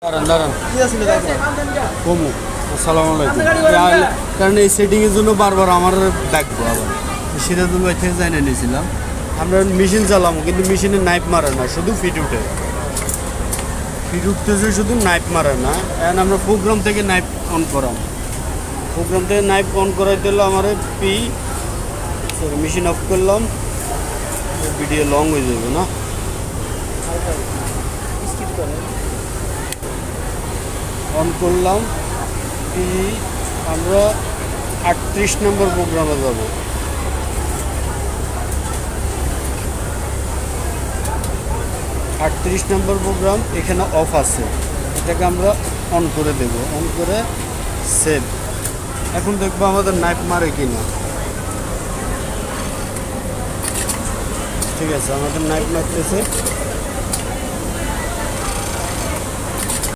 দাঁড়ান দাঁড়ান কমু আসসালামু আলাইকুম কারণ এই সেটিংয়ের জন্য বারবার আমার ডাকবো আবার সিরাজুল ভাই থেকে জানিয়ে নিয়েছিলাম আমরা মেশিন চালাবো কিন্তু মেশিনে নাইফ মারে না শুধু ফিট উঠে ফিট উঠতেছে শুধু নাইফ মারে না এখন আমরা প্রোগ্রাম থেকে নাইফ অন করাম প্রোগ্রাম থেকে নাইফ অন করাই দিল আমার পি সরি মেশিন অফ করলাম ভিডিও লং হয়ে যাবে না অন করলাম পি আমরা 38 নম্বর প্রোগ্রামে যাব 38 নম্বর প্রোগ্রাম এখানে অফ আছে এটাকে আমরা অন করে দেব অন করে সেভ এখন দেখবো আমাদের নাইফ মারে কিনা ঠিক আছে আমাদের নাইফ মারতেছে